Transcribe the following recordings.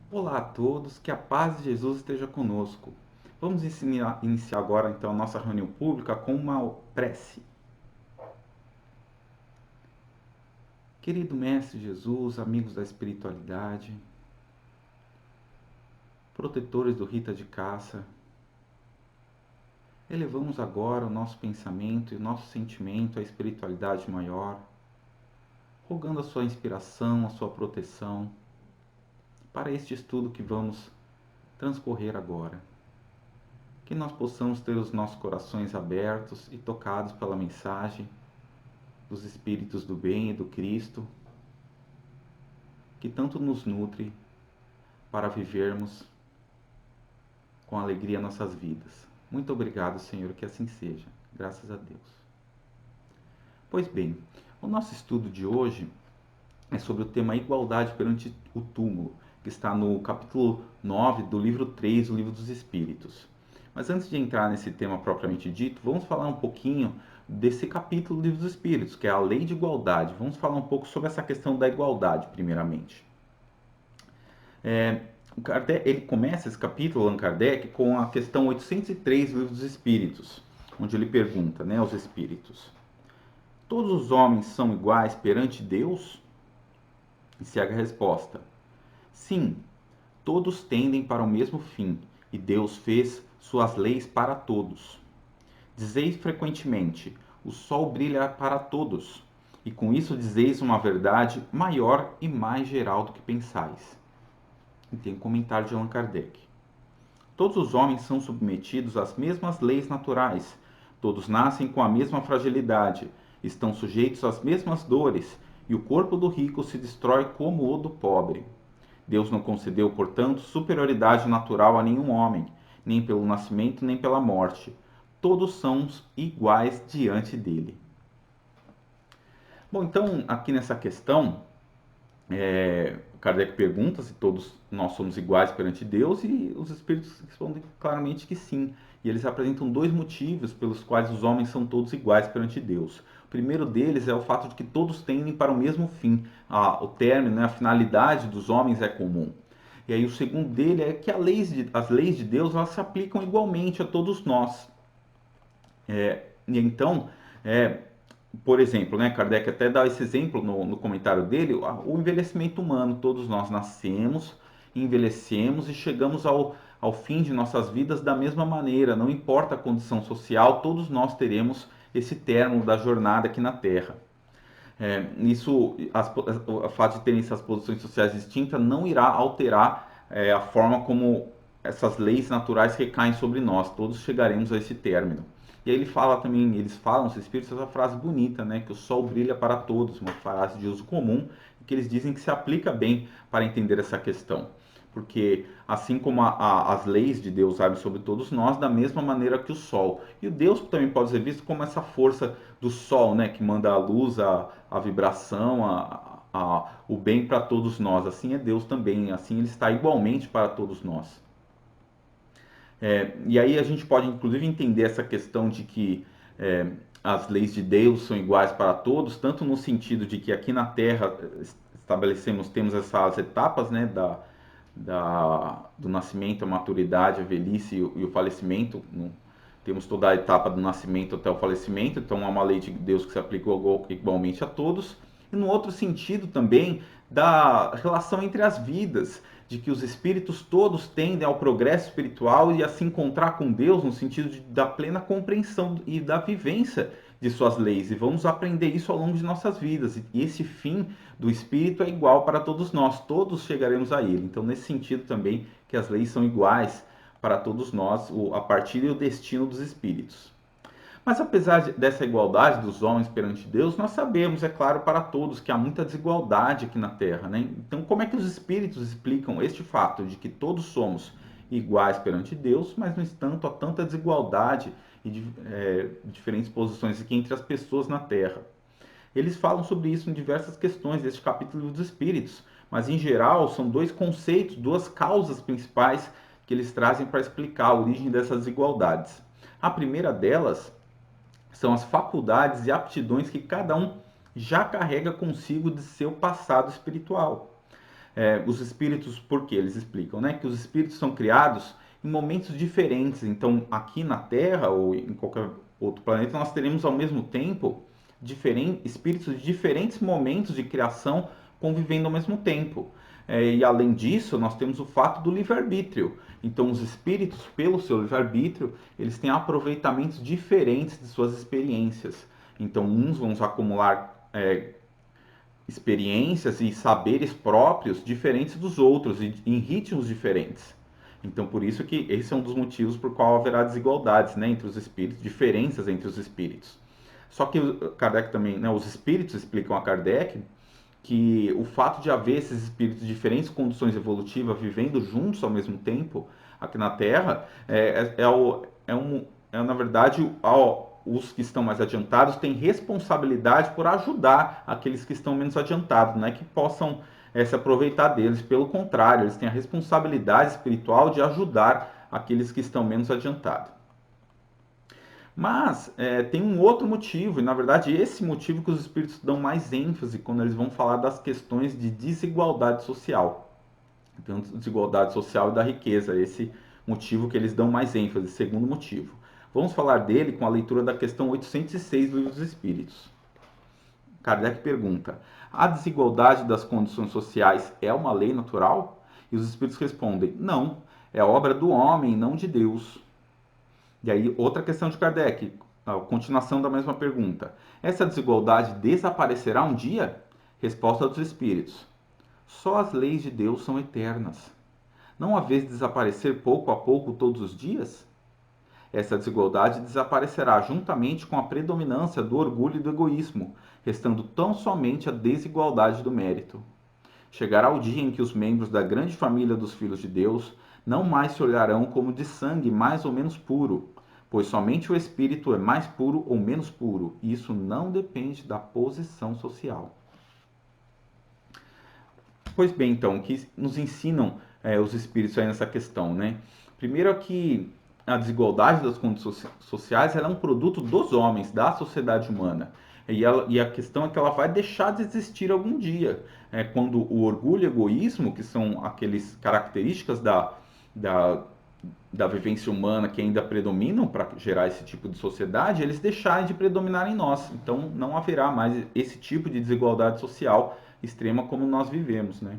Olá a todos, que a paz de Jesus esteja conosco. Vamos iniciar agora então a nossa reunião pública com uma prece. Querido Mestre Jesus, amigos da espiritualidade, protetores do Rita de Cássia, elevamos agora o nosso pensamento e o nosso sentimento à espiritualidade maior, rogando a sua inspiração, a sua proteção para este estudo que vamos transcorrer agora. Que nós possamos ter os nossos corações abertos e tocados pela mensagem dos Espíritos do Bem e do Cristo, que tanto nos nutre para vivermos com alegria nossas vidas. Muito obrigado, Senhor, que assim seja. Graças a Deus. Pois bem, o nosso estudo de hoje é sobre o tema igualdade perante o túmulo, que está no capítulo 9 do livro 3 do Livro dos Espíritos. Mas antes de entrar nesse tema propriamente dito, vamos falar um pouquinho desse capítulo do Livro dos Espíritos, que é a lei de igualdade. Vamos falar um pouco sobre essa questão da igualdade, primeiramente. Ele começa esse capítulo, Allan Kardec, com a questão 803 do Livro dos Espíritos, onde ele pergunta, aos espíritos: todos os homens são iguais perante Deus? E segue a resposta: sim, todos tendem para o mesmo fim, e Deus fez suas leis para todos. Dizeis frequentemente: o sol brilha para todos, e com isso dizeis uma verdade maior e mais geral do que pensais. E tem um comentário de Allan Kardec. Todos os homens são submetidos às mesmas leis naturais, todos nascem com a mesma fragilidade, estão sujeitos às mesmas dores, e o corpo do rico se destrói como o do pobre. Deus não concedeu, portanto, superioridade natural a nenhum homem, nem pelo nascimento nem pela morte. Todos são iguais diante dele. Bom, então, aqui nessa questão, Kardec pergunta se todos nós somos iguais perante Deus e os espíritos respondem claramente que sim. E eles apresentam dois motivos pelos quais os homens são todos iguais perante Deus. O primeiro deles é o fato de que todos tendem para o mesmo fim. O término, a finalidade dos homens é comum. E aí o segundo dele é que as leis de Deus elas se aplicam igualmente a todos nós. E então, por exemplo, Kardec até dá esse exemplo no comentário dele, o envelhecimento humano. Todos nós nascemos, envelhecemos e chegamos ao fim de nossas vidas da mesma maneira. Não importa a condição social, todos nós teremos esse término da jornada aqui na Terra. O fato de terem essas posições sociais distintas não irá alterar a forma como essas leis naturais recaem sobre nós. Todos chegaremos a esse término. E aí ele fala também, eles falam, os espíritos, essa frase bonita, que o sol brilha para todos, uma frase de uso comum, que eles dizem que se aplica bem para entender essa questão. Porque assim como as leis de Deus agem sobre todos nós, da mesma maneira que o sol. E o Deus também pode ser visto como essa força do sol, que manda a luz, a vibração, o bem para todos nós. Assim é Deus também, assim ele está igualmente para todos nós. E aí a gente pode inclusive entender essa questão de que as leis de Deus são iguais para todos, tanto no sentido de que aqui na Terra temos essas etapas, do nascimento, a maturidade, a velhice e o falecimento. Temos toda a etapa do nascimento até o falecimento, então é uma lei de Deus que se aplica igualmente a todos. E no outro sentido também da relação entre as vidas, de que os espíritos todos tendem ao progresso espiritual e a se encontrar com Deus no sentido da plena compreensão e da vivência de suas leis. E vamos aprender isso ao longo de nossas vidas. E esse fim do espírito é igual para todos nós, todos chegaremos a ele. Então, nesse sentido também que as leis são iguais para todos nós, a partida e o destino dos espíritos. Mas apesar dessa igualdade dos homens perante Deus, nós sabemos, é claro, para todos que há muita desigualdade aqui na Terra, Então, como é que os espíritos explicam este fato de que todos somos iguais perante Deus, mas no entanto há tanta desigualdade e diferentes posições aqui entre as pessoas na Terra? Eles falam sobre isso em diversas questões deste capítulo dos Espíritos, mas em geral são dois conceitos, duas causas principais que eles trazem para explicar a origem dessas desigualdades. A primeira delas são as faculdades e aptidões que cada um já carrega consigo de seu passado espiritual. Os espíritos, por quê? Eles explicam, né, que os espíritos são criados em momentos diferentes. Então, aqui na Terra ou em qualquer outro planeta, nós teremos ao mesmo tempo espíritos de diferentes momentos de criação convivendo ao mesmo tempo. E além disso, nós temos o fato do livre-arbítrio. Então, os espíritos, pelo seu livre-arbítrio, eles têm aproveitamentos diferentes de suas experiências. Então, uns vão acumular experiências e saberes próprios diferentes dos outros e em ritmos diferentes. Então, por isso que esse é um dos motivos por qual haverá desigualdades, né, entre os espíritos, diferenças entre os espíritos. Só que Kardec também, né, os espíritos explicam a Kardec que o fato de haver esses espíritos de diferentes condições evolutivas vivendo juntos ao mesmo tempo aqui na Terra na verdade, os que estão mais adiantados têm responsabilidade por ajudar aqueles que estão menos adiantados, não é que possam se aproveitar deles, pelo contrário, eles têm a responsabilidade espiritual de ajudar aqueles que estão menos adiantados. Mas tem um outro motivo, e na verdade esse motivo que os espíritos dão mais ênfase quando eles vão falar das questões de desigualdade social. Então, desigualdade social e da riqueza, esse motivo que eles dão mais ênfase, segundo motivo. Vamos falar dele com a leitura da questão 806 do Livro dos Espíritos. Kardec pergunta: a desigualdade das condições sociais é uma lei natural? E os espíritos respondem: não, é obra do homem, não de Deus. E aí, outra questão de Kardec, a continuação da mesma pergunta. Essa desigualdade desaparecerá um dia? Resposta dos espíritos: só as leis de Deus são eternas. Não a vez desaparecer pouco a pouco todos os dias? Essa desigualdade desaparecerá juntamente com a predominância do orgulho e do egoísmo, restando tão somente a desigualdade do mérito. Chegará o dia em que os membros da grande família dos filhos de Deus não mais se olharão como de sangue mais ou menos puro, pois somente o espírito é mais puro ou menos puro, e isso não depende da posição social. Pois bem, então, o que nos ensinam os espíritos aí nessa questão, né? Primeiro é que a desigualdade das condições sociais ela é um produto dos homens, da sociedade humana. E a questão é que ela vai deixar de existir algum dia. Quando o orgulho e o egoísmo, que são aquelas características da vivência humana que ainda predominam para gerar esse tipo de sociedade, eles deixarem de predominar em nós. Então não haverá mais esse tipo de desigualdade social extrema como nós vivemos, né?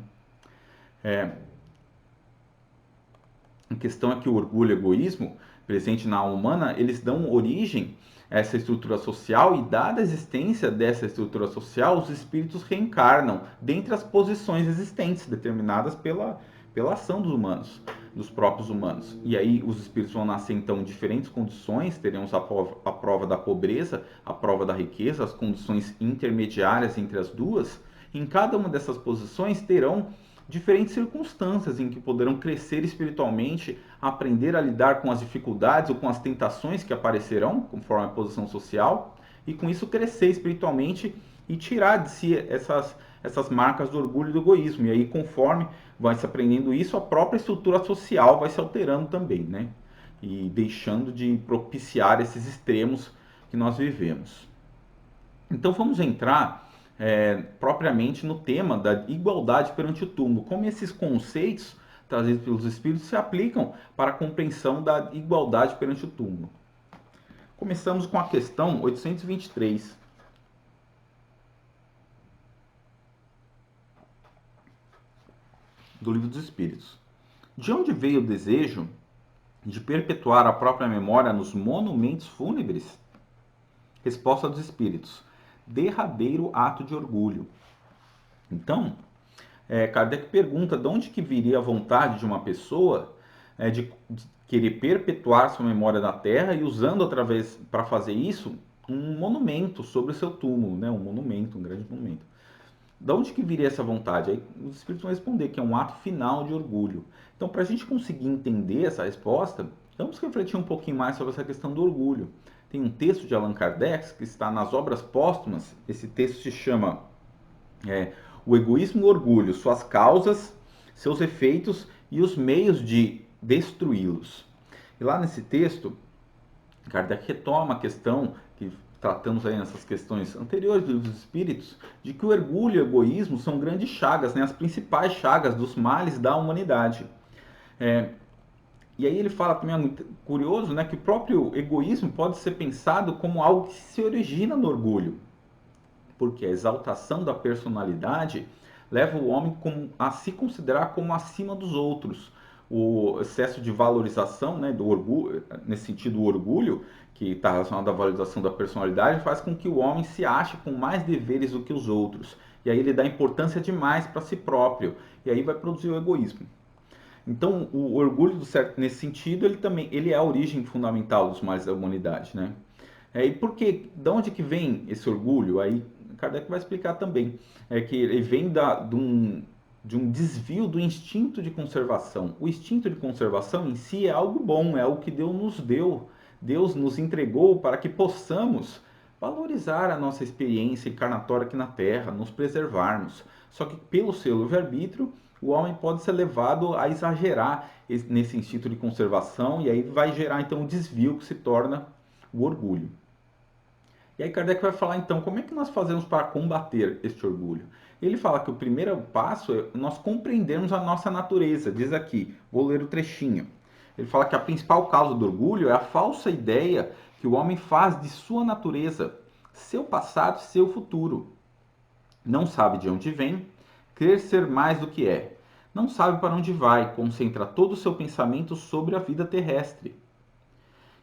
A questão é que o orgulho e o egoísmo presente na alma humana, eles dão origem a essa estrutura social e dada a existência dessa estrutura social, os espíritos reencarnam dentre as posições existentes, determinadas pela ação dos humanos, dos próprios humanos. E aí os espíritos vão nascer então em diferentes condições, teremos a prova da pobreza, a prova da riqueza, as condições intermediárias entre as duas. Em cada uma dessas posições terão diferentes circunstâncias em que poderão crescer espiritualmente, aprender a lidar com as dificuldades ou com as tentações que aparecerão, conforme a posição social, e com isso crescer espiritualmente e tirar de si essas marcas do orgulho e do egoísmo. E aí, conforme vai se aprendendo isso, a própria estrutura social vai se alterando também, né? E deixando de propiciar esses extremos que nós vivemos. Então vamos entrar propriamente no tema da igualdade perante o túmulo, como esses conceitos trazidos pelos espíritos se aplicam para a compreensão da igualdade perante o túmulo. Começamos com a questão 823. Do Livro dos Espíritos. De onde veio o desejo de perpetuar a própria memória nos monumentos fúnebres? Resposta dos Espíritos: derradeiro ato de orgulho. Então, Kardec pergunta de onde que viria a vontade de uma pessoa de querer perpetuar sua memória na Terra e usando para fazer isso, um monumento sobre o seu túmulo, né? Um monumento, um grande monumento. De onde que viria essa vontade? Aí os espíritos vão responder que é um ato final de orgulho. Então, para a gente conseguir entender essa resposta, vamos refletir um pouquinho mais sobre essa questão do orgulho. Tem um texto de Allan Kardec que está nas Obras Póstumas. Esse texto se chama O Egoísmo e o Orgulho, Suas Causas, Seus Efeitos e os Meios de Destruí-los. E lá nesse texto, Kardec retoma a questão que tratamos aí nessas questões anteriores dos espíritos, de que o orgulho e o egoísmo são grandes chagas, né, as principais chagas dos males da humanidade. E aí ele fala também, é muito curioso, né, que o próprio egoísmo pode ser pensado como algo que se origina no orgulho, porque a exaltação da personalidade leva o homem a se considerar como acima dos outros. O excesso de valorização, né, do orgulho, nesse sentido o orgulho, que está relacionado à valorização da personalidade, faz com que o homem se ache com mais deveres do que os outros. E aí ele dá importância demais para si próprio. E aí vai produzir o egoísmo. Então, o orgulho do certo nesse sentido, ele é a origem fundamental dos males da humanidade, né? E por que, de onde que vem esse orgulho? Aí Kardec vai explicar também. É que ele vem de um desvio do instinto de conservação. O instinto de conservação em si é algo bom, é algo que Deus nos deu. Deus nos entregou para que possamos valorizar a nossa experiência encarnatória aqui na Terra, nos preservarmos. Só que pelo seu livre-arbítrio, o homem pode ser levado a exagerar nesse instinto de conservação e aí vai gerar então o desvio que se torna o orgulho. E aí Kardec vai falar então como é que nós fazemos para combater este orgulho. Ele fala que o primeiro passo é nós compreendermos a nossa natureza. Diz aqui, vou ler o trechinho. Ele fala que a principal causa do orgulho é a falsa ideia que o homem faz de sua natureza, seu passado e seu futuro. Não sabe de onde vem, crer ser mais do que é. Não sabe para onde vai, concentra todo o seu pensamento sobre a vida terrestre,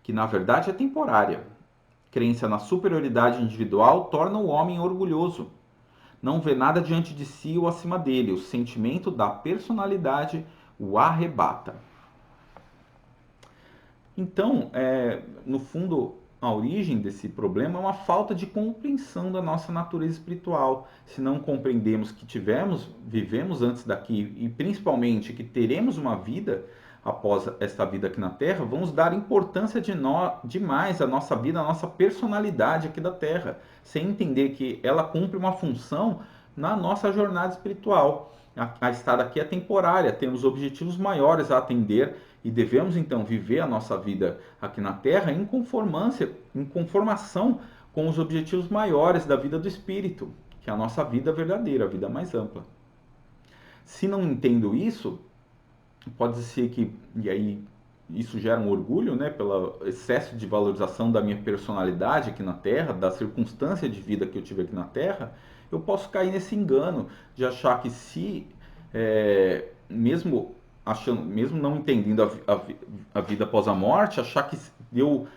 que na verdade é temporária. Crença na superioridade individual torna o homem orgulhoso. Não vê nada diante de si ou acima dele. O sentimento da personalidade o arrebata. Então, no fundo, a origem desse problema é uma falta de compreensão da nossa natureza espiritual. Se não compreendemos que vivemos antes daqui e principalmente que teremos uma vida após esta vida aqui na Terra, vamos dar importância demais à nossa vida, à nossa personalidade aqui da Terra, sem entender que ela cumpre uma função na nossa jornada espiritual. A estada aqui é temporária, temos objetivos maiores a atender e devemos então viver a nossa vida aqui na Terra em conformação com os objetivos maiores da vida do Espírito, que é a nossa vida verdadeira, a vida mais ampla. Se não entendo isso, pode ser que, e aí isso gera um orgulho, né, pelo excesso de valorização da minha personalidade aqui na Terra, da circunstância de vida que eu tive aqui na Terra, eu posso cair nesse engano de achar que mesmo não entendendo a vida após a morte, achar que eu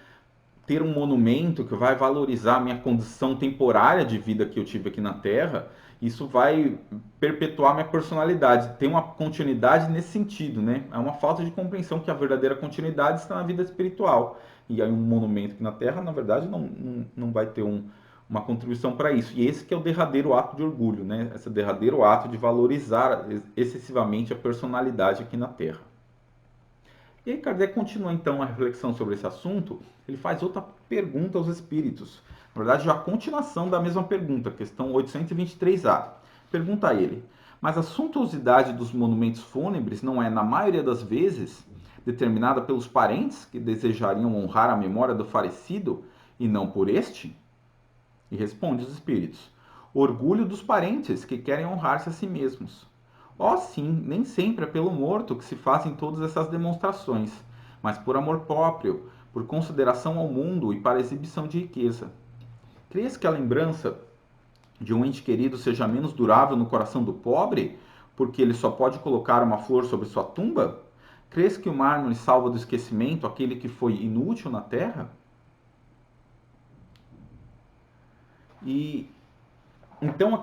ter um monumento que vai valorizar a minha condição temporária de vida que eu tive aqui na Terra, isso vai perpetuar minha personalidade. Tem uma continuidade nesse sentido, né? É uma falta de compreensão que a verdadeira continuidade está na vida espiritual. E aí um monumento aqui na Terra, na verdade, não vai ter uma contribuição para isso. E esse que é o derradeiro ato de orgulho, né? Esse derradeiro ato de valorizar excessivamente a personalidade aqui na Terra. E aí Kardec continua então a reflexão sobre esse assunto, ele faz outra pergunta aos espíritos. Na verdade, já a continuação da mesma pergunta, questão 823A. Pergunta a ele, mas a suntuosidade dos monumentos fúnebres não é, na maioria das vezes, determinada pelos parentes que desejariam honrar a memória do falecido e não por este? E responde os espíritos, orgulho dos parentes que querem honrar-se a si mesmos. Oh, sim, nem sempre é pelo morto que se fazem todas essas demonstrações, mas por amor próprio, por consideração ao mundo e para exibição de riqueza. Crês que a lembrança de um ente querido seja menos durável no coração do pobre, porque ele só pode colocar uma flor sobre sua tumba? Crês que o mármore salva do esquecimento aquele que foi inútil na terra? Então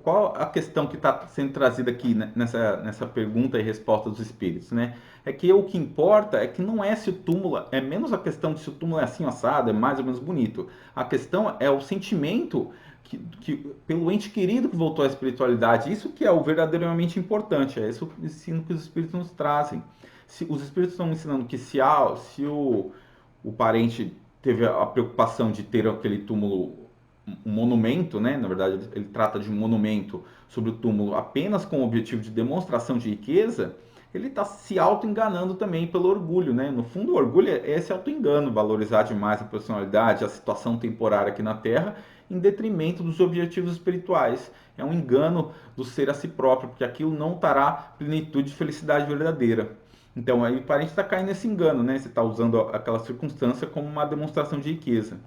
qual a questão que está sendo trazida aqui nessa pergunta e resposta dos espíritos, né? É que o que importa é que não é se o túmulo, é menos a questão de se o túmulo é assim assado, é mais ou menos bonito. A questão é o sentimento que pelo ente querido que voltou à espiritualidade. Isso que é o verdadeiramente importante, é esse o ensino que os espíritos nos trazem. Os espíritos estão ensinando que se o parente teve a preocupação de ter aquele túmulo, um monumento, né? Na verdade, ele trata de um monumento sobre o túmulo apenas com o objetivo de demonstração de riqueza, ele está se auto-enganando também pelo orgulho, né? No fundo, o orgulho é esse auto-engano, valorizar demais a personalidade, a situação temporária aqui na Terra, em detrimento dos objetivos espirituais. É um engano do ser a si próprio, porque aquilo não trará plenitude e felicidade verdadeira. Então, aí o parente está caindo nesse engano, né? Você está usando aquela circunstância como uma demonstração de riqueza.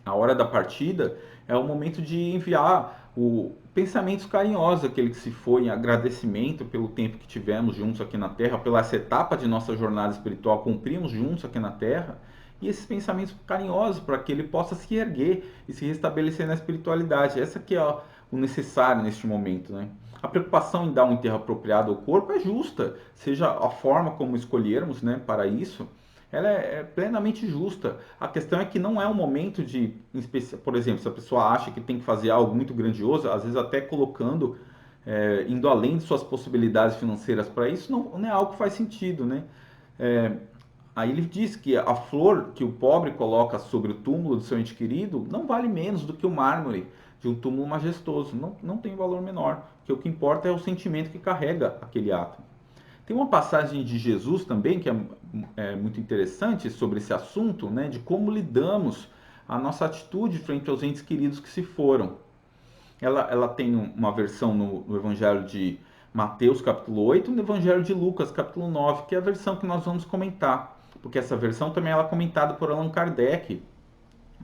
A hora da partida é o momento de enviar o pensamentos carinhosos, aquele que se foi em agradecimento pelo tempo que tivemos juntos aqui na Terra, pela essa etapa de nossa jornada espiritual, cumprimos juntos aqui na Terra, e esses pensamentos carinhosos para que ele possa se erguer e se restabelecer na espiritualidade. Essa que é o necessário neste momento, né? A preocupação em dar um enterro apropriado ao corpo é justa, seja a forma como escolhermos, né, para isso, ela é plenamente justa. A questão é que não é um momento de, por exemplo, se a pessoa acha que tem que fazer algo muito grandioso, às vezes até colocando, indo além de suas possibilidades financeiras para isso, não é algo que faz sentido, né? É, Aí ele diz que a flor que o pobre coloca sobre o túmulo do seu ente querido não vale menos do que o mármore de um túmulo majestoso. Não tem valor menor, porque o que importa é o sentimento que carrega aquele ato. Tem uma passagem de Jesus também que é muito interessante sobre esse assunto, né, de como lidamos a nossa atitude frente aos entes queridos que se foram. Ela tem uma versão no Evangelho de Mateus, capítulo 8, e no Evangelho de Lucas, capítulo 9, que é a versão que nós vamos comentar. Porque essa versão também ela é comentada por Allan Kardec,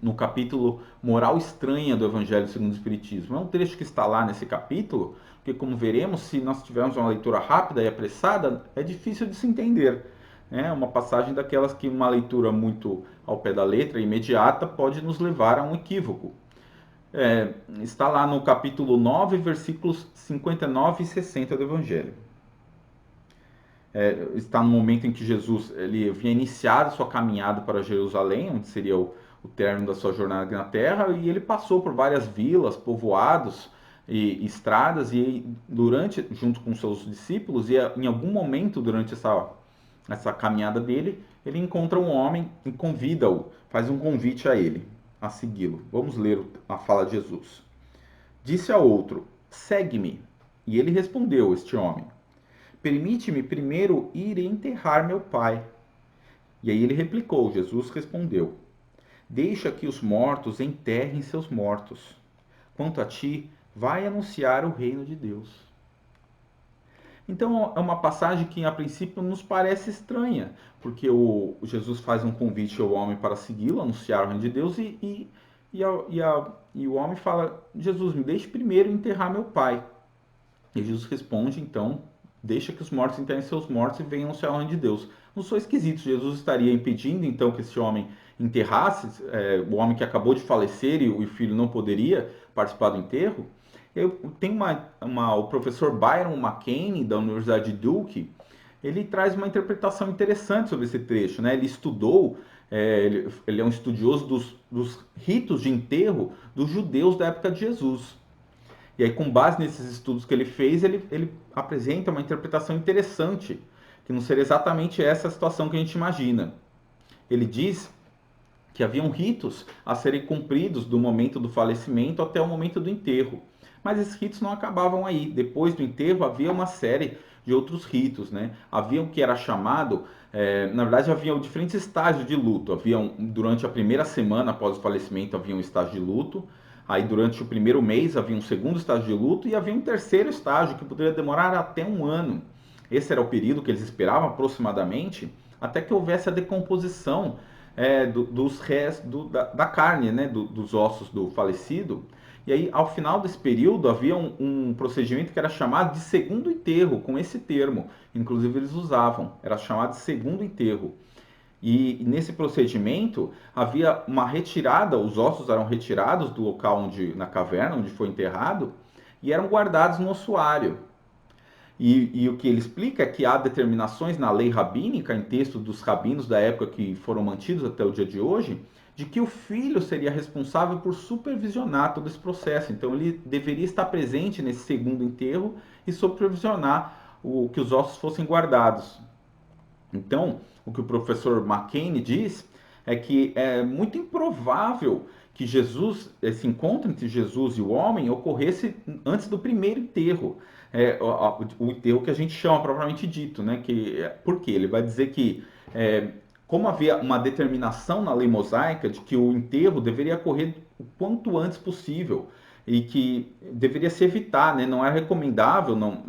no capítulo Moral Estranha do Evangelho segundo o Espiritismo. É um trecho que está lá nesse capítulo, porque como veremos, se nós tivermos uma leitura rápida e apressada, é difícil de se entender. É uma passagem daquelas que uma leitura muito ao pé da letra, imediata, pode nos levar a um equívoco. Está lá no capítulo 9, versículos 59 e 60 do Evangelho. Está no momento em que Jesus ele havia iniciado sua caminhada para Jerusalém, onde seria o término da sua jornada na Terra, e ele passou por várias vilas, povoados e estradas, e junto com seus discípulos, e em algum momento durante essa caminhada dele, ele encontra um homem e convida-o, faz um convite a ele, a segui-lo. Vamos ler a fala de Jesus. Disse ao outro: segue-me. E ele respondeu, este homem: permite-me primeiro ir enterrar meu pai. E aí ele replicou, Jesus respondeu: deixa que os mortos enterrem seus mortos. Quanto a ti, vai anunciar o reino de Deus. Então é uma passagem que a princípio nos parece estranha, porque o Jesus faz um convite ao homem para segui-lo, anunciar o reino de Deus, e o homem fala: Jesus, me deixe primeiro enterrar meu pai. E Jesus responde, então: deixa que os mortos enterrem seus mortos e venham anunciar o reino de Deus. Não sou esquisito, Jesus estaria impedindo então que esse homem enterrasse, o homem que acabou de falecer e o filho não poderia participar do enterro? Tem o professor Byron McCain, da Universidade de Duke, ele traz uma interpretação interessante sobre esse trecho, né? Ele estudou, ele é um estudioso dos ritos de enterro dos judeus da época de Jesus. E aí, com base nesses estudos que ele fez, ele apresenta uma interpretação interessante, que não seria exatamente essa a situação que a gente imagina. Ele diz que haviam ritos a serem cumpridos do momento do falecimento até o momento do enterro. Mas esses ritos não acabavam aí. Depois do enterro havia uma série de outros ritos, né? Havia o que era chamado, na verdade havia diferentes estágios de luto. Durante a primeira semana após o falecimento havia um estágio de luto. Aí durante o primeiro mês havia um segundo estágio de luto e havia um terceiro estágio que poderia demorar até um ano. Esse era o período que eles esperavam aproximadamente, até que houvesse a decomposição dos restos da carne, né, dos ossos do falecido. E aí, ao final desse período, havia um procedimento que era chamado de segundo enterro, com esse termo. Inclusive, eles usavam, era chamado de segundo enterro. E nesse procedimento, havia uma retirada, os ossos eram retirados do local na caverna, onde foi enterrado, e eram guardados no ossuário. E o que ele explica é que há determinações na lei rabínica, em texto dos rabinos da época que foram mantidos até o dia de hoje, de que o filho seria responsável por supervisionar todo esse processo. Então ele deveria estar presente nesse segundo enterro e supervisionar que os ossos fossem guardados. Então, o que o professor McCain diz é que é muito improvável que Jesus, esse encontro entre Jesus e o homem ocorresse antes do primeiro enterro, o enterro que a gente chama propriamente dito, né? Por quê? Ele vai dizer que como havia uma determinação na lei mosaica de que o enterro deveria ocorrer o quanto antes possível e que deveria se evitar, né? Não era recomendável, não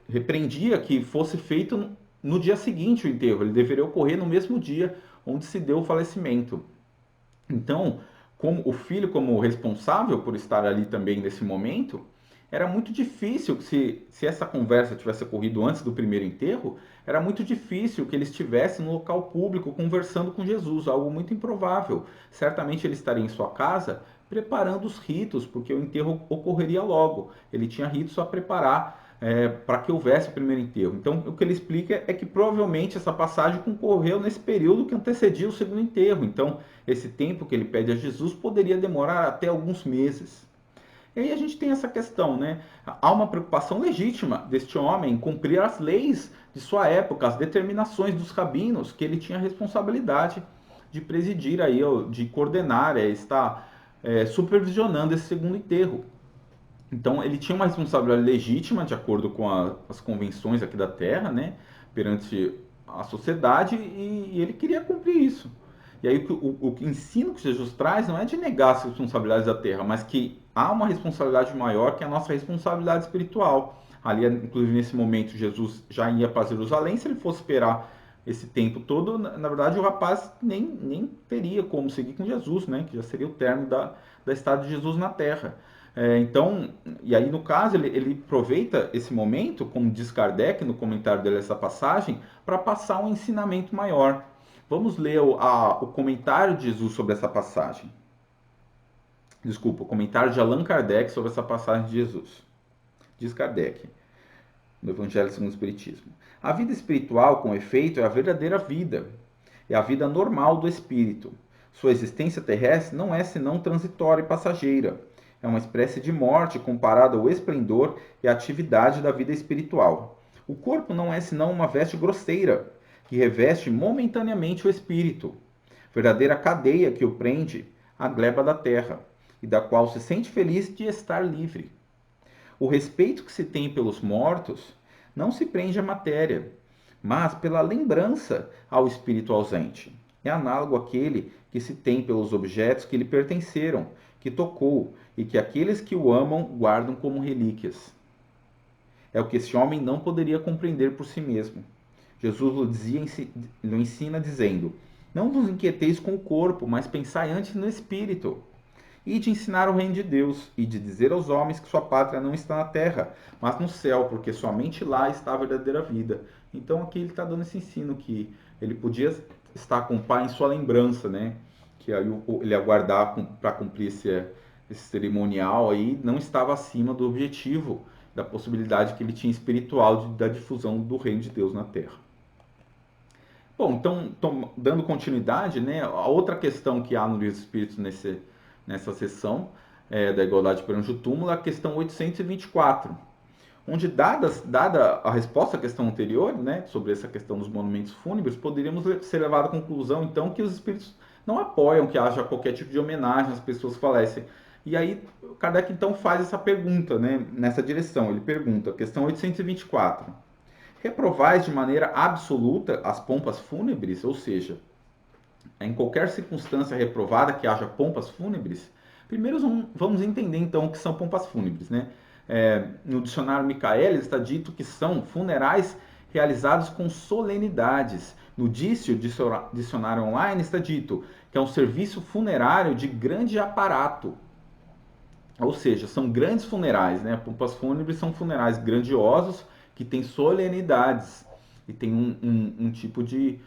repreendia que fosse feito no dia seguinte o enterro, ele deveria ocorrer no mesmo dia onde se deu o falecimento. Então, como o filho como responsável por estar ali também nesse momento, era muito difícil se essa conversa tivesse ocorrido antes do primeiro enterro, era muito difícil que ele estivesse no local público conversando com Jesus, algo muito improvável. Certamente ele estaria em sua casa preparando os ritos, porque o enterro ocorreria logo. Ele tinha ritos a preparar para que houvesse o primeiro enterro. Então, o que ele explica é que provavelmente essa passagem concorreu nesse período que antecedia o segundo enterro. Então, esse tempo que ele pede a Jesus poderia demorar até alguns meses. E aí a gente tem essa questão, né? Há uma preocupação legítima deste homem em cumprir as leis de sua época, as determinações dos rabinos, que ele tinha responsabilidade de presidir aí, de coordenar, estar supervisionando esse segundo enterro. Então ele tinha uma responsabilidade legítima, de acordo com as convenções aqui da Terra, né? Perante a sociedade, e ele queria cumprir isso. E aí o ensino que Jesus traz não é de negar as responsabilidades da terra, mas que há uma responsabilidade maior que a nossa responsabilidade espiritual. Ali, inclusive nesse momento, Jesus já ia para Jerusalém. Se ele fosse esperar esse tempo todo, na verdade o rapaz nem teria como seguir com Jesus, né? Que já seria o término da estada de Jesus na terra. Então, e aí no caso ele aproveita esse momento, como diz Kardec no comentário dele essa passagem, para passar um ensinamento maior. Vamos ler o comentário de Jesus sobre essa passagem. Desculpa, o comentário de Allan Kardec sobre essa passagem de Jesus. Diz Kardec, no Evangelho segundo o Espiritismo. A vida espiritual, com efeito, é a verdadeira vida. É a vida normal do espírito. Sua existência terrestre não é senão transitória e passageira. É uma espécie de morte comparada ao esplendor e atividade da vida espiritual. O corpo não é senão uma veste grosseira, que reveste momentaneamente o espírito, verdadeira cadeia que o prende à gleba da terra, e da qual se sente feliz de estar livre. O respeito que se tem pelos mortos não se prende à matéria, mas pela lembrança ao espírito ausente. É análogo àquele que se tem pelos objetos que lhe pertenceram, que tocou, e que aqueles que o amam guardam como relíquias. É o que esse homem não poderia compreender por si mesmo. Jesus lo ensina dizendo: não vos inquieteis com o corpo, mas pensai antes no espírito. E de ensinar o reino de Deus, e de dizer aos homens que sua pátria não está na terra, mas no céu, porque somente lá está a verdadeira vida. Então aqui ele está dando esse ensino que ele podia estar com o Pai em sua lembrança, né? Que aí ele aguardar para cumprir esse cerimonial aí não estava acima do objetivo, da possibilidade que ele tinha espiritual da difusão do reino de Deus na terra. Bom, então, dando continuidade, né, a outra questão que há no Livro dos Espíritos nessa sessão da igualdade perante o túmulo é a questão 824, onde, dada a resposta à questão anterior, né, sobre essa questão dos monumentos fúnebres, poderíamos ser levados à conclusão, então, que os espíritos não apoiam que haja qualquer tipo de homenagem às pessoas que falecem. E aí, Kardec, então, faz essa pergunta, né, nessa direção. Ele pergunta, questão 824. Reprovais de maneira absoluta as pompas fúnebres, ou seja, em qualquer circunstância reprovada que haja pompas fúnebres? Primeiro vamos entender então o que são pompas fúnebres, né? No dicionário Michaelis está dito que são funerais realizados com solenidades. No dicionário online está dito que é um serviço funerário de grande aparato. Ou seja, são grandes funerais, né? Pompas fúnebres são funerais grandiosos que têm solenidades e tem um tipo de...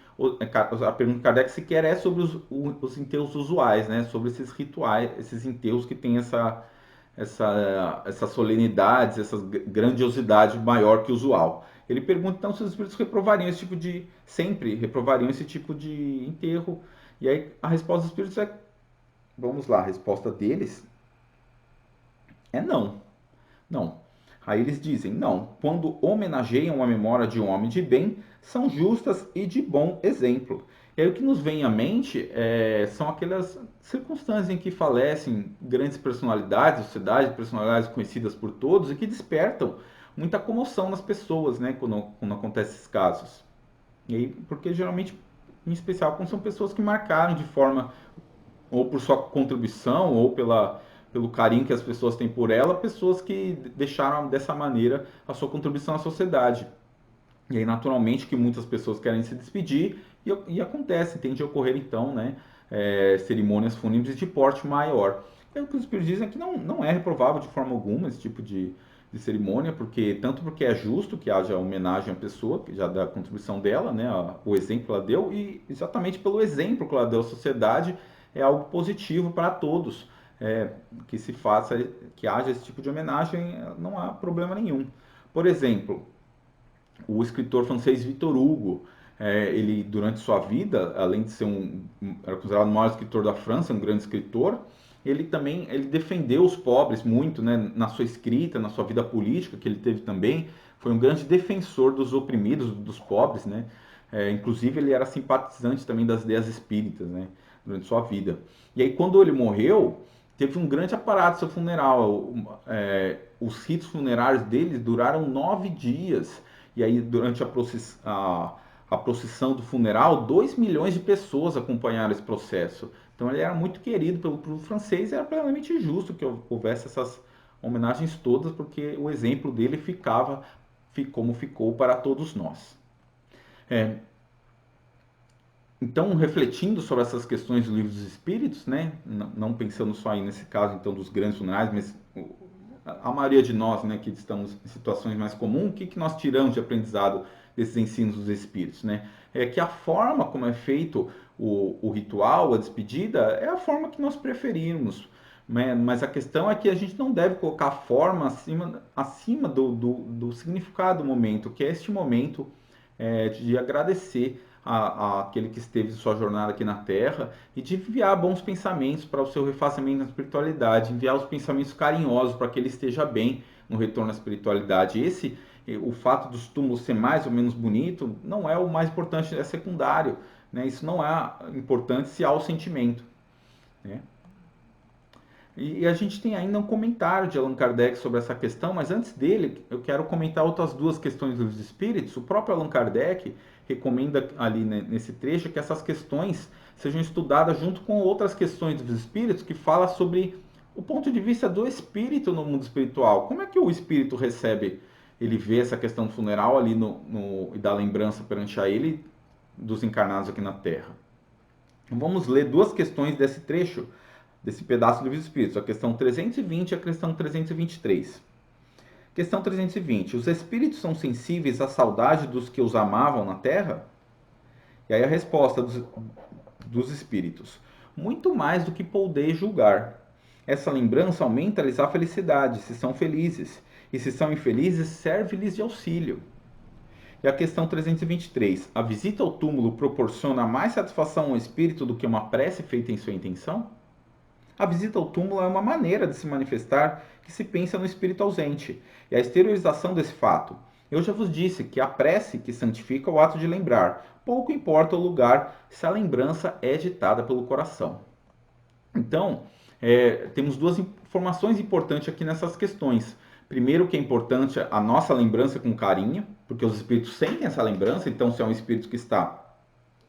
A pergunta de Kardec sequer é sobre os enterros usuais, né? Sobre esses rituais, esses enterros que têm essa solenidades, essa grandiosidade maior que o usual. Ele pergunta então se os espíritos reprovariam esse tipo de... sempre reprovariam esse tipo de enterro. E aí a resposta dos espíritos é... Vamos lá, a resposta deles é não. Não. Aí eles dizem, não, quando homenageiam a memória de um homem de bem, são justas e de bom exemplo. E aí o que nos vem à mente circunstâncias em que falecem grandes personalidades da sociedade, personalidades conhecidas por todos e que despertam muita comoção nas pessoas, né, quando acontecem esses casos. E aí, porque geralmente, em especial, quando são pessoas que marcaram de forma, ou por sua contribuição, ou pelo carinho que as pessoas têm por ela, pessoas que deixaram dessa maneira a sua contribuição à sociedade. E aí, naturalmente, que muitas pessoas querem se despedir e acontece, tende a ocorrer então, né, cerimônias fúnebres de porte maior. E o que os espíritos dizem é que não é reprovável de forma alguma esse tipo de cerimônia, porque é justo que haja homenagem à pessoa, que já dá contribuição dela, né, o exemplo que ela deu, e exatamente pelo exemplo que ela deu à sociedade, é algo positivo para todos, que se faça, que haja esse tipo de homenagem, não há problema nenhum. Por exemplo, o escritor francês Victor Hugo, ele durante sua vida, além de ser era considerado o maior escritor da França, um grande escritor, ele defendeu os pobres muito, né, na sua escrita, na sua vida política que ele teve também, foi um grande defensor dos oprimidos, dos pobres, né, inclusive ele era simpatizante também das ideias espíritas, né, durante sua vida. E aí quando ele morreu, teve um grande aparato seu funeral, os ritos funerários dele duraram 9 dias, e aí, durante a procissão do funeral, 2 milhões de pessoas acompanharam esse processo. Então, ele era muito querido pelo francês e era plenamente justo que houvesse essas homenagens todas, porque o exemplo dele como ficou para todos nós. Então, refletindo sobre essas questões do Livro dos Espíritos, né, não pensando só aí nesse caso então dos grandes funerais, mas a maioria de nós, né, que estamos em situações mais comuns, o que nós tiramos de aprendizado desses ensinos dos Espíritos, né? É que a forma como é feito o ritual, a despedida, é a forma que nós preferirmos, né? Mas a questão é que a gente não deve colocar a forma acima do significado do momento, que é este momento de agradecer aquele que esteve sua jornada aqui na Terra e de enviar bons pensamentos para o seu refazimento na espiritualidade, enviar os pensamentos carinhosos para que ele esteja bem no retorno à espiritualidade. O fato dos túmulos ser mais ou menos bonito, não é o mais importante, é secundário, né? Isso não é importante se há o sentimento, né? E a gente tem ainda um comentário de Allan Kardec sobre essa questão, mas antes dele, eu quero comentar outras duas questões dos espíritos. O próprio Allan Kardec recomenda ali, né, nesse trecho que essas questões sejam estudadas junto com outras questões dos espíritos que fala sobre o ponto de vista do espírito no mundo espiritual. Como é que o espírito recebe, ele vê essa questão do funeral ali e da lembrança perante a ele dos encarnados aqui na Terra. Então, vamos ler duas questões desse trecho, desse pedaço do Livro dos Espíritos, a questão 320 e a questão 323. Questão 320. Os espíritos são sensíveis à saudade dos que os amavam na Terra? E aí a resposta dos espíritos. Muito mais do que podeis julgar. Essa lembrança aumenta-lhes a felicidade, se são felizes. E se são infelizes, serve-lhes de auxílio. E a questão 323. A visita ao túmulo proporciona mais satisfação ao espírito do que uma prece feita em sua intenção? A visita ao túmulo é uma maneira de se manifestar que se pensa no espírito ausente, e a exteriorização desse fato. Eu já vos disse que a prece que santifica o ato de lembrar, pouco importa o lugar se a lembrança é ditada pelo coração. Então, temos duas informações importantes aqui nessas questões. Primeiro, que é importante a nossa lembrança com carinho, porque os espíritos sentem essa lembrança, então se é um espírito que está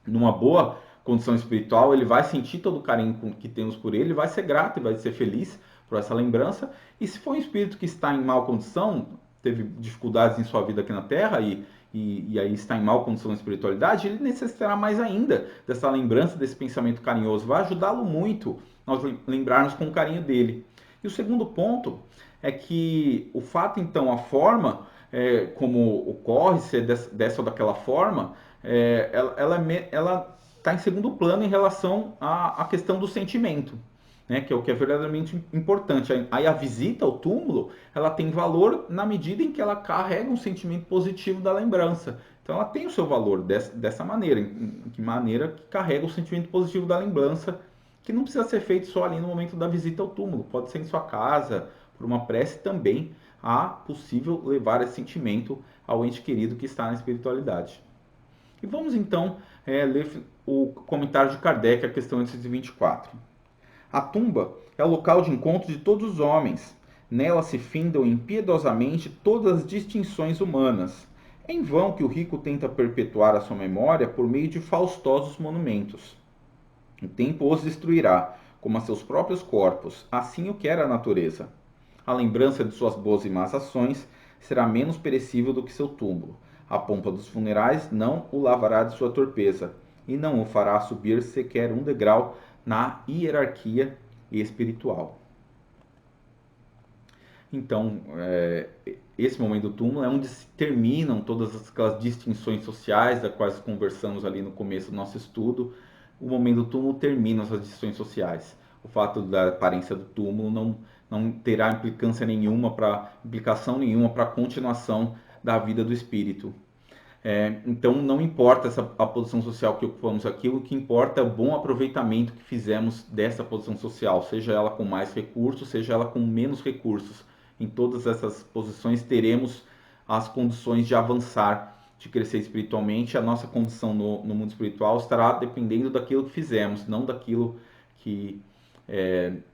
numa boa condição espiritual, ele vai sentir todo o carinho que temos por ele, vai ser grato e vai ser feliz por essa lembrança. E se for um espírito que está em mal condição, teve dificuldades em sua vida aqui na Terra e aí está em mal condição de espiritualidade, ele necessitará mais ainda dessa lembrança, desse pensamento carinhoso. Vai ajudá-lo muito nós lembrarmos com o carinho dele. E o segundo ponto é que o fato, então, a forma como ocorre, se é dessa ou daquela forma, ela está em segundo plano em relação à questão do sentimento, né, que é o que é verdadeiramente importante. Aí a visita ao túmulo, ela tem valor na medida em que ela carrega um sentimento positivo da lembrança. Então ela tem o seu valor dessa maneira, em que maneira que carrega o sentimento positivo da lembrança, que não precisa ser feito só ali no momento da visita ao túmulo, pode ser em sua casa, por uma prece também, possível levar esse sentimento ao ente querido que está na espiritualidade. E vamos então ler o comentário de Kardec, a questão 824. A tumba é o local de encontro de todos os homens. Nela se findam impiedosamente todas as distinções humanas. É em vão que o rico tenta perpetuar a sua memória por meio de faustosos monumentos. O tempo os destruirá, como a seus próprios corpos, assim o quer a natureza. A lembrança de suas boas e más ações será menos perecível do que seu túmulo. A pompa dos funerais não o lavará de sua torpeza, e não o fará subir sequer um degrau na hierarquia espiritual. Então, esse momento do túmulo é onde se terminam todas aquelas distinções sociais das quais conversamos ali no começo do nosso estudo. O momento do túmulo termina essas distinções sociais. O fato da aparência do túmulo não terá implicação nenhuma para a continuação da vida do espírito. Então, não importa a posição social que ocupamos aqui, o que importa é o bom aproveitamento que fizemos dessa posição social, seja ela com mais recursos, seja ela com menos recursos. Em todas essas posições teremos as condições de avançar, de crescer espiritualmente. A nossa condição no mundo espiritual estará dependendo daquilo que fizemos, não daquilo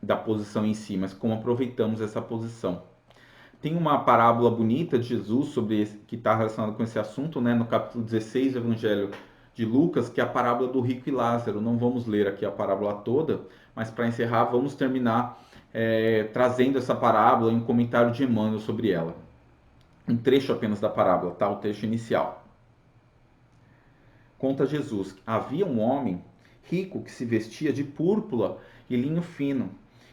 da posição em si, mas como aproveitamos essa posição. Tem uma parábola bonita de Jesus que está relacionada com esse assunto, né, no capítulo 16 do Evangelho de Lucas, que é a parábola do rico e Lázaro. Não vamos ler aqui a parábola toda, mas para encerrar, vamos terminar trazendo essa parábola em um comentário de Emmanuel sobre ela. Um trecho apenas da parábola, tá? O trecho inicial. Conta Jesus: havia um homem rico que se vestia de púrpura e linho fino,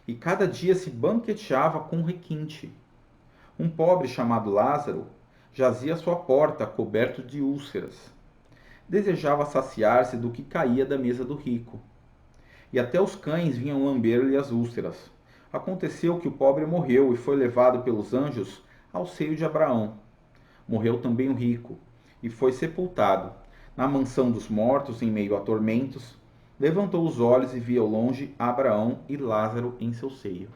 e cada dia se banqueteava com requinte. Um pobre chamado Lázaro jazia à sua porta, coberto de úlceras. Desejava saciar-se do que caía da mesa do rico. E até os cães vinham lamber-lhe as úlceras. Aconteceu que o pobre morreu e foi levado pelos anjos ao seio de Abraão. Morreu também o rico e foi sepultado. Na mansão dos mortos, em meio a tormentos, levantou os olhos e viu ao longe Abraão e Lázaro em seu seio.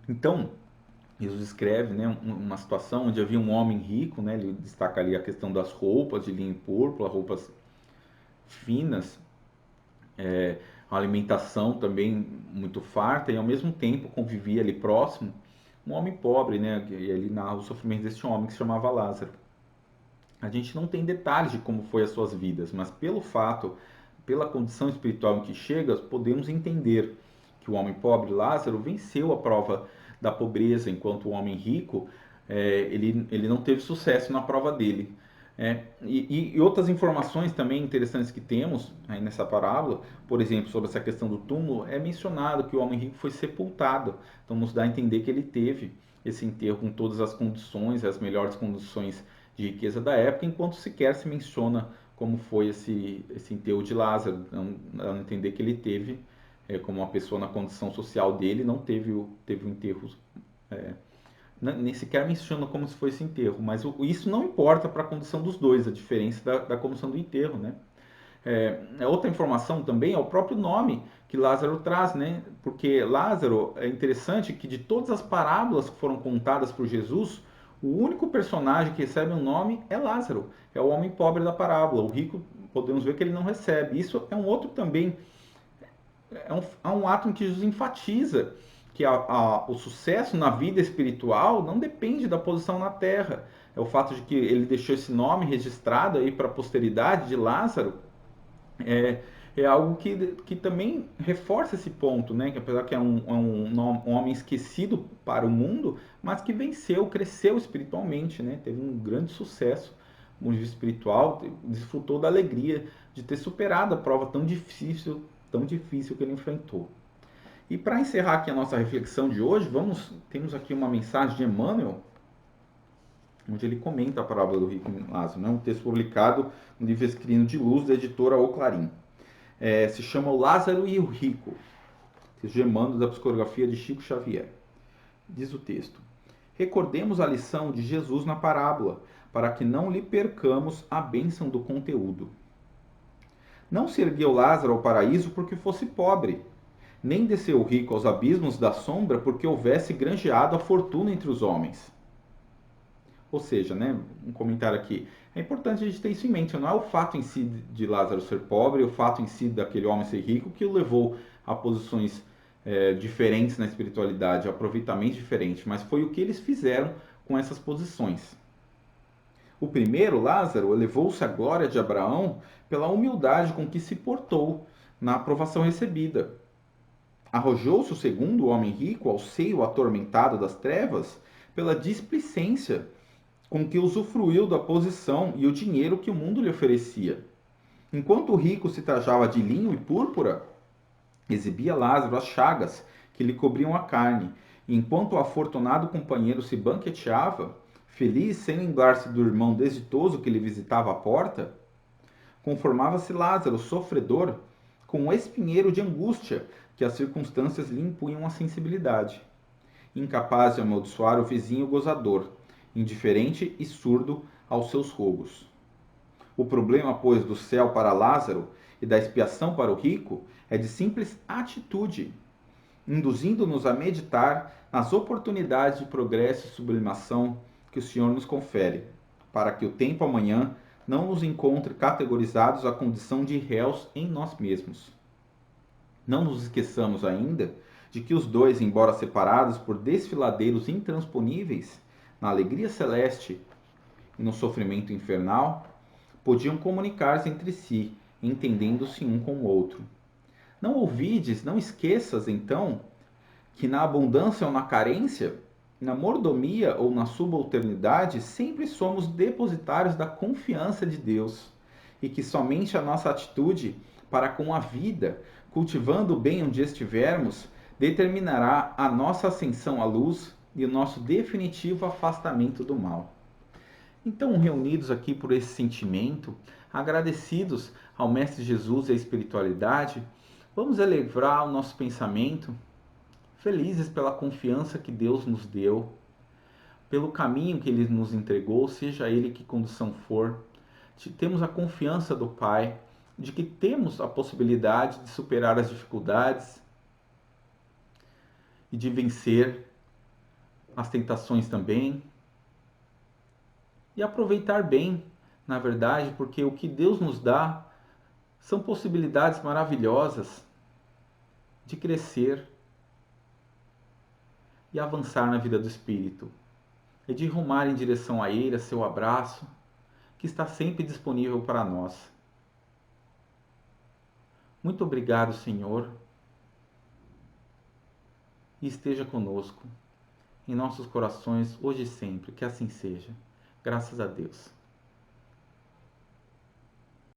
Então, Jesus escreve, né, uma situação onde havia um homem rico, né, ele destaca ali a questão das roupas de linho púrpura, roupas finas, uma alimentação também muito farta, e ao mesmo tempo convivia ali próximo um homem pobre, né, e ele narra o sofrimento desse homem que se chamava Lázaro. A gente não tem detalhes de como foi as suas vidas, mas pela condição espiritual em que chega, podemos entender que o homem pobre, Lázaro, venceu a prova da pobreza, enquanto o homem rico, ele não teve sucesso na prova dele. E outras informações também interessantes que temos aí nessa parábola, por exemplo, sobre essa questão do túmulo, é mencionado que o homem rico foi sepultado. Então nos dá a entender que ele teve esse enterro com todas as condições, as melhores condições de riqueza da época, enquanto sequer se menciona como foi esse enterro de Lázaro. Então, dá a entender que ele teve, como uma pessoa na condição social dele, não teve o enterro, nem sequer menciona como se fosse enterro, mas isso não importa para a condição dos dois, a diferença da condição do enterro, né? Outra informação também é o próprio nome que Lázaro traz, né? Porque Lázaro, é interessante que de todas as parábolas que foram contadas por Jesus, o único personagem que recebe um nome é Lázaro, é o homem pobre da parábola. O rico, podemos ver que ele não recebe. Isso é um outro também, é um ato em que Jesus enfatiza que o sucesso na vida espiritual não depende da posição na terra. É o fato de que ele deixou esse nome registrado aí para a posteridade de Lázaro, é algo que também reforça esse ponto, né? Que apesar que é um homem esquecido para o mundo, mas que venceu, cresceu espiritualmente, né? Teve um grande sucesso no mundo espiritual, desfrutou da alegria de ter superado a prova tão difícil que ele enfrentou. E para encerrar aqui a nossa reflexão de hoje, temos aqui uma mensagem de Emmanuel, onde ele comenta a parábola do rico e Lázaro, né? Um texto publicado no livro Escrino de Luz, da editora O Clarim. Se chama O Lázaro e o Rico, texto de Emmanuel, da psicografia de Chico Xavier. Diz o texto: recordemos a lição de Jesus na parábola, para que não lhe percamos a bênção do conteúdo. Não se ergueu Lázaro ao paraíso porque fosse pobre, nem desceu o rico aos abismos da sombra porque houvesse granjeado a fortuna entre os homens. Ou seja, né, um comentário aqui, é importante a gente ter isso em mente, não é o fato em si de Lázaro ser pobre, o fato em si daquele homem ser rico que o levou a posições diferentes na espiritualidade, a aproveitamento diferente, mas foi o que eles fizeram com essas posições. O primeiro, Lázaro, elevou-se à glória de Abraão pela humildade com que se portou na aprovação recebida. Arrojou-se o segundo, o homem rico, ao seio atormentado das trevas pela displicência com que usufruiu da posição e o dinheiro que o mundo lhe oferecia. Enquanto o rico se trajava de linho e púrpura, exibia Lázaro as chagas que lhe cobriam a carne, e enquanto o afortunado companheiro se banqueteava, feliz sem lembrar-se do irmão desditoso que lhe visitava a porta, conformava-se Lázaro, sofredor, com um espinheiro de angústia que as circunstâncias lhe impunham a sensibilidade, incapaz de amaldiçoar o vizinho gozador, indiferente e surdo aos seus rogos. O problema, pois, do céu para Lázaro e da expiação para o rico é de simples atitude, induzindo-nos a meditar nas oportunidades de progresso e sublimação que o Senhor nos confere, para que o tempo amanhã não nos encontre categorizados à condição de réus em nós mesmos. Não nos esqueçamos ainda de que os dois, embora separados por desfiladeiros intransponíveis, na alegria celeste e no sofrimento infernal, podiam comunicar-se entre si, entendendo-se um com o outro. Não ouvides, não esqueças, então, que na abundância ou na carência, na mordomia ou na subalternidade, sempre somos depositários da confiança de Deus e que somente a nossa atitude para com a vida, cultivando o bem onde estivermos, determinará a nossa ascensão à luz e o nosso definitivo afastamento do mal. Então, reunidos aqui por esse sentimento, agradecidos ao Mestre Jesus e à espiritualidade, vamos elevar o nosso pensamento, felizes pela confiança que Deus nos deu, pelo caminho que Ele nos entregou, seja ele que condição for. Temos a confiança do Pai de que temos a possibilidade de superar as dificuldades e de vencer as tentações também, e aproveitar bem, na verdade, porque o que Deus nos dá são possibilidades maravilhosas de crescer e avançar na vida do Espírito, e de rumar em direção a Ele, a seu abraço, que está sempre disponível para nós. Muito obrigado, Senhor, e esteja conosco, em nossos corações, hoje e sempre, que assim seja. Graças a Deus.